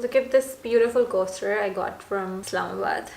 Look at this beautiful coaster I got from Islamabad.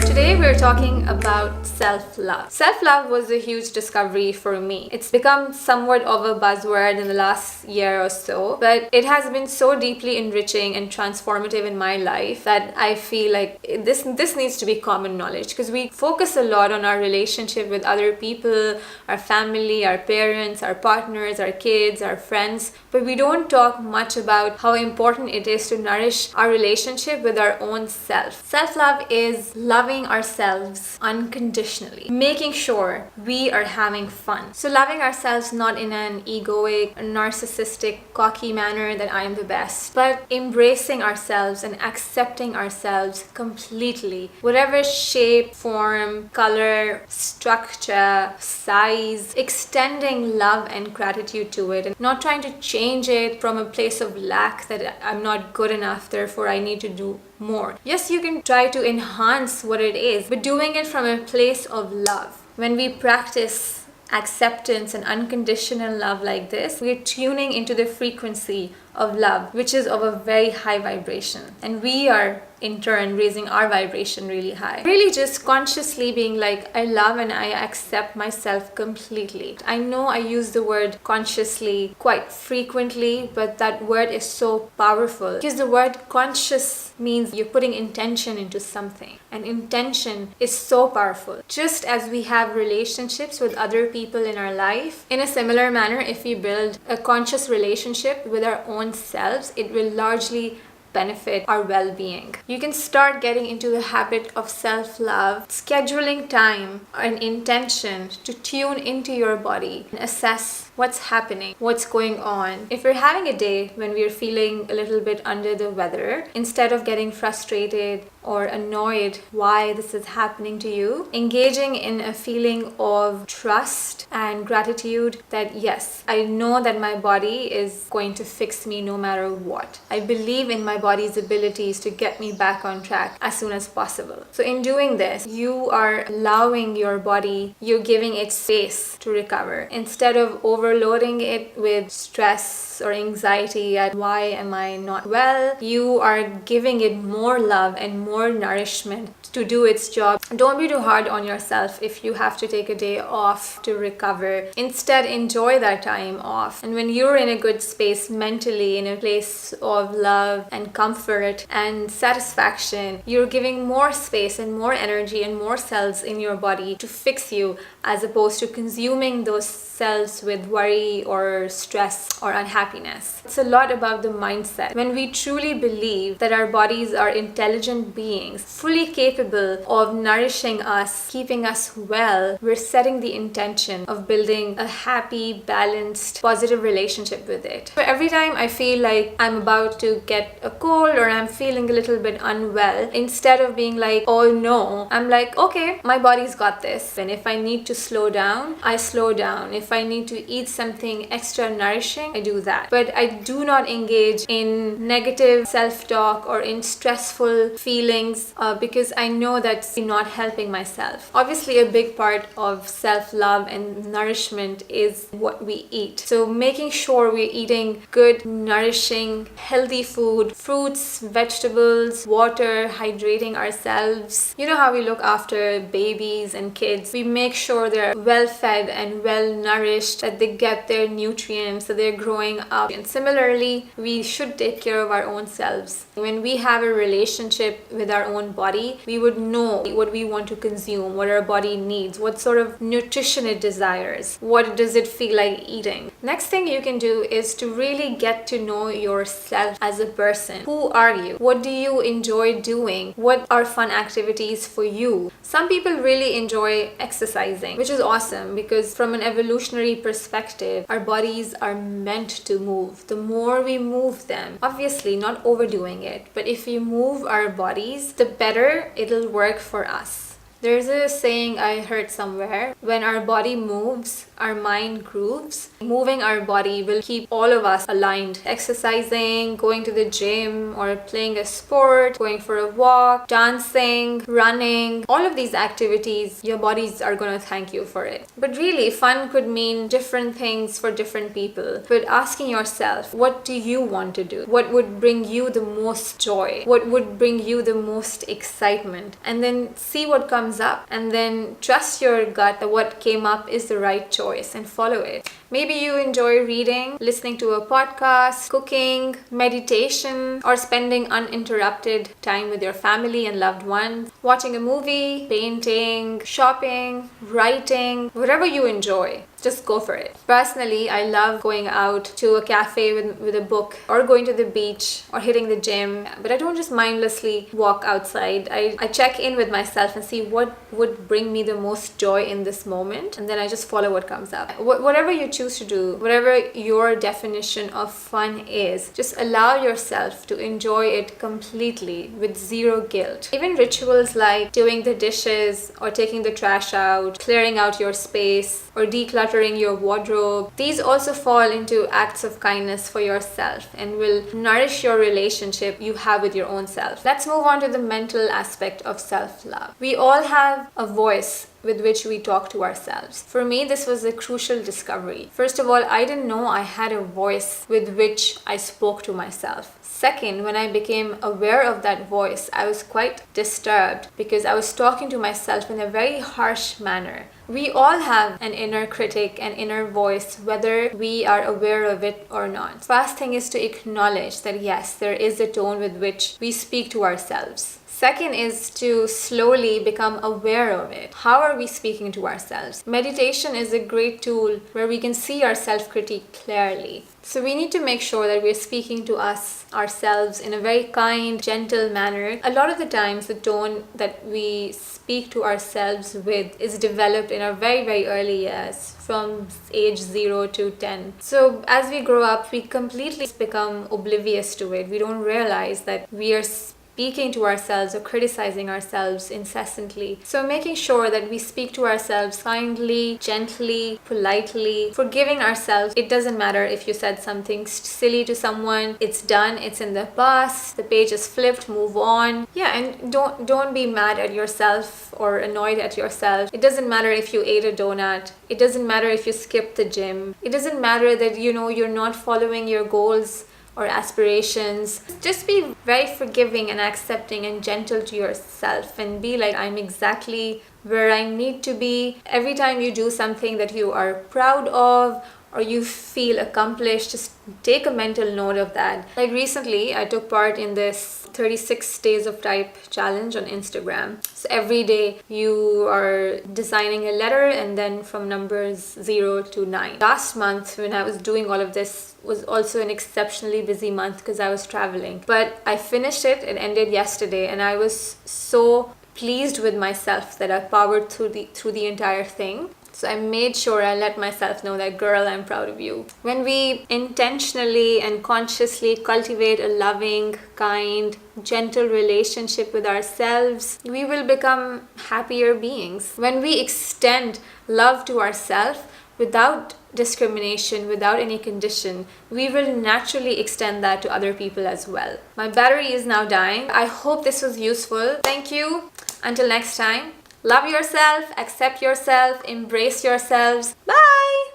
Today we're talking about self-love. Self-love was a huge discovery for me. It's become somewhat of a buzzword in the last year or so, but it has been so deeply enriching and transformative in my life that I feel like this needs to be common knowledge, because we focus a lot on our relationship with other people, our family, our parents, our partners, our kids, our friends, but we don't talk much about how important it is to nourish our relationship with our own self. Self-love is loving ourselves unconditionally, making sure we are having fun. So loving ourselves not in an egoic, narcissistic, cocky manner that I am the best, but embracing ourselves and accepting ourselves completely. Whatever shape, form, color, structure, size, extending love and gratitude to it and not trying to change it from a place of lack that I'm not good enough, therefore I need to do more. Yes, you can try to enhance what it is, but doing it from a place of love. When we practice acceptance and unconditional love like this, we're tuning into the frequency of love, which is of a very high vibration, and we are in turn raising our vibration really high. Really just consciously being like, I love and I accept myself completely. I know I use the word consciously quite frequently, but that word is so powerful because the word conscious means you're putting intention into something, and intention is so powerful. Just as we have relationships with other people in our life, in a similar manner, if we build a conscious relationship with our own selves, it will largely benefit our well-being. You can start getting into the habit of self-love, scheduling time and intention to tune into your body and assess what's happening, what's going on. If you're having a day when we're feeling a little bit under the weather, instead of getting frustrated or annoyed why this is happening to you, engaging in a feeling of trust and gratitude that yes, I know that my body is going to fix me no matter what. I believe in my body's abilities to get me back on track as soon as possible. So in doing this, you are allowing your body, you're giving it space to recover instead of overloading it with stress or anxiety at why am I not well. You are giving it more love and more nourishment to do its job. Don't be too hard on yourself if you have to take a day off to recover. Instead, enjoy that time off. And when you're in a good space mentally, in a place of love and comfort and satisfaction, you're giving more space and more energy and more cells in your body to fix you, as opposed to consuming those cells with worry or stress or unhappiness. It's a lot about the mindset. When we truly believe that our bodies are intelligent beings, fully capable of nourishing us, keeping us well, we're setting the intention of building a happy, balanced, positive relationship with it. So every time I feel like I'm about to get a cold or I'm feeling a little bit unwell, instead of being like, oh no, I'm like, okay, my body's got this. And if I need to slow down, I slow down. If I need to eat something extra nourishing, I do that. But I do not engage in negative self-talk or in stressful feelings because I know that's not helping myself. Obviously, a big part of self-love and nourishment is what we eat. So making sure we're eating good, nourishing, healthy food, fruits, vegetables, water, hydrating ourselves. You know how we look after babies and kids. We make sure they're well fed and well nourished, that they get their nutrients, that they're growing up. And similarly, we should take care of our own selves. When we have a relationship with our own body, we would know what we want to consume, what our body needs, what sort of nutrition it desires, what does it feel like eating. Next thing you can do is to really get to know yourself as a person. Who are you? What do you enjoy doing? What are fun activities for you? Some people really enjoy exercising, which is awesome because from an evolutionary perspective, our bodies are meant to move. The more we move them, obviously not overdoing it, but if we move our bodies, the better it'll work for us. There's a saying I heard somewhere: when our body moves, our mind grooves. Moving our body will keep all of us aligned. Exercising, going to the gym, or playing a sport, going for a walk, dancing, running, all of these activities, your bodies are going to thank you for it. But really, fun could mean different things for different people. But asking yourself, what do you want to do? What would bring you the most joy? What would bring you the most excitement? And then see what comes up, and then trust your gut that what came up is the right choice and follow it. Maybe you enjoy reading, listening to a podcast, cooking, meditation, or spending uninterrupted time with your family and loved ones, watching a movie, painting, shopping, writing, whatever you enjoy. Just go for it. Personally, I love going out to a cafe with a book, or going to the beach, or hitting the gym. But I don't just mindlessly walk outside. I check in with myself and see what would bring me the most joy in this moment. And then I just follow what comes up. Whatever you choose to do, whatever your definition of fun is, just allow yourself to enjoy it completely with zero guilt. Even rituals like doing the dishes, or taking the trash out, clearing out your space, or decluttering your wardrobe, these also fall into acts of kindness for yourself and will nourish your relationship you have with your own self. Let's move on to the mental aspect of self-love. We all have a voice with which we talk to ourselves. For me, this was a crucial discovery. First of all, I didn't know I had a voice with which I spoke to myself. Second, when I became aware of that voice, I was quite disturbed because I was talking to myself in a very harsh manner. We all have an inner critic, an inner voice, whether we are aware of it or not. First thing is to acknowledge that yes, there is a tone with which we speak to ourselves. Second is to slowly become aware of it. How are we speaking to ourselves? Meditation is a great tool where we can see our self-critique clearly. So we need to make sure that we're speaking to ourselves in a very kind, gentle manner. A lot of the times the tone that we speak to ourselves with is developed in our very, very early years, from age 0 to 10. So as we grow up, we completely become oblivious to it. We don't realize that we are speaking to ourselves or criticizing ourselves incessantly. So making sure that we speak to ourselves kindly, gently, politely, forgiving ourselves. It doesn't matter if you said something silly to someone. It's done. It's in the past. The page is flipped. Move on. Yeah, and don't be mad at yourself or annoyed at yourself. It doesn't matter if you ate a donut. It doesn't matter if you skipped the gym. It doesn't matter that you're not following your goals or aspirations. Just be very forgiving and accepting and gentle to yourself, and be like, I'm exactly where I need to be. Every time you do something that you are proud of or you feel accomplished, just take a mental note of that. Like recently, I took part in this 36 days of type challenge on Instagram. So every day you are designing a letter, and then from numbers 0 to 9. Last month when I was doing all of this was also an exceptionally busy month because I was traveling. But I finished it. It ended yesterday, and I was so pleased with myself that I powered through the entire thing. So I made sure I let myself know that, girl, I'm proud of you. When we intentionally and consciously cultivate a loving, kind, gentle relationship with ourselves, we will become happier beings. When we extend love to ourselves without discrimination, without any condition, we will naturally extend that to other people as well. My battery is now dying. I hope this was useful. Thank you. Until next time. Love yourself, accept yourself, embrace yourselves. Bye!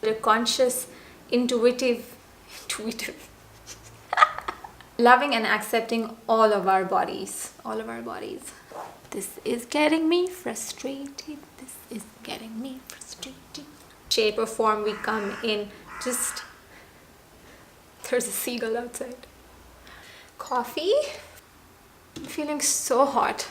The conscious, intuitive, loving and accepting all of our bodies. All of our bodies. This is getting me frustrated. This is getting me frustrated. Shape or form we come in, just... There's a seagull outside. Coffee? I'm feeling so hot.